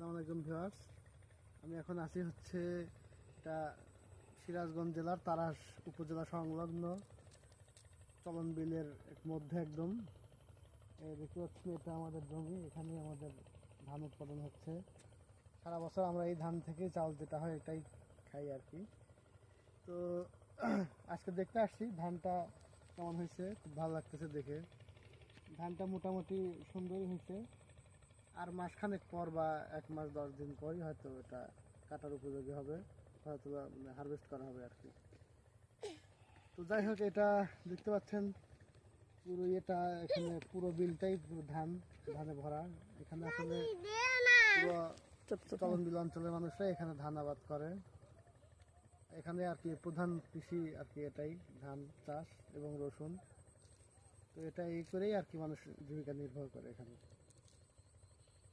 আসসালামু আলাইকুম ভিউয়ার্স। আমি এখন আছি হচ্ছে এটা সিরাজগঞ্জ জেলার তারাস উপজেলা সংলগ্ন চলন বিলের মধ্যে একদম দেখতে পাচ্ছি এটা আমাদের জমি। এখানে আমাদের ধান উৎপাদন হচ্ছে। সারা বছর আমরা এই ধান থেকে চাল যেটা হয় এটাই খাই আর কি। তো আজকে দেখতে আসছি ধানটা কেমন হয়েছে, খুব ভালো লাগতেছে দেখে। ধানটা মোটামুটি সুন্দরই হয়েছে। আর মাসখানেক পর বা 1 মাস 10 দিন পরই হয়তো এটা কাটার উপযোগী হবে, হয়তো হারভেস্ট করা হবে আর কি। তো যাই হোক, এটা দেখতে পাচ্ছেন পুরো এটা এখানে পুরো বিলটাই পুরো ধানে ভরা। এখানে আসলে পুরো চলন বিল অঞ্চলের মানুষরা এখানে ধান আবাদ করে। এখানে আর কি প্রধান কৃষি আর কি এটাই, ধান চাষ এবং রসুন। তো এটা এই করেই আর কি মানুষ জীবিকা নির্ভর করে এখানে।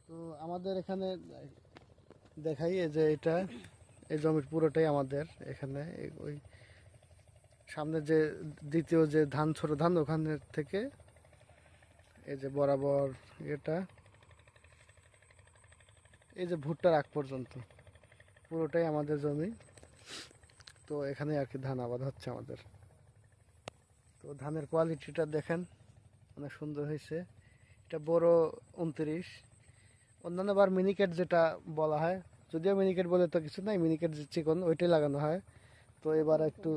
তো আমাদের এখানে দেখাই যে এটা এই জমির পুরোটাই আমাদের। এখানে ওই সামনে যে দ্বিতীয় যে ধান, ছোট ধান, ওখানের থেকে এই যে বরাবর এটা এই যে ভুট্টার আগ পর্যন্ত পুরোটাই আমাদের জমি। তো এখানে আর কি ধান আবাদ হচ্ছে আমাদের। তো ধানের কোয়ালিটিটা দেখেন, অনেক সুন্দর হয়েছে। এটা বড় 29, অন্যান্য বার মিনিকেট যেটা বলা হয়, যদিও মিনিকেট বলে তো কিছু নাই, মিনিকেট যে চিকন ওইটাই লাগানো হয়। তো এবার একটু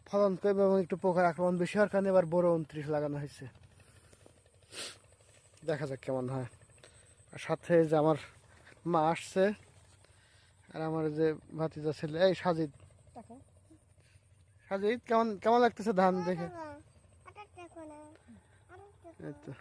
ফলন কম এবং একটু পোকার আক্রমণ বেশি হওয়ার কারণে এবার বড় 29 লাগানো হয়েছে। দেখা যাক কেমন হয়। আর সাথে যে আমার মা আসছে, আর আমার যে ভাতিজা ছেলে, এই সাজিদ, সাজিদ কেমন কেমন লাগতেছে ধান দেখে? এই তো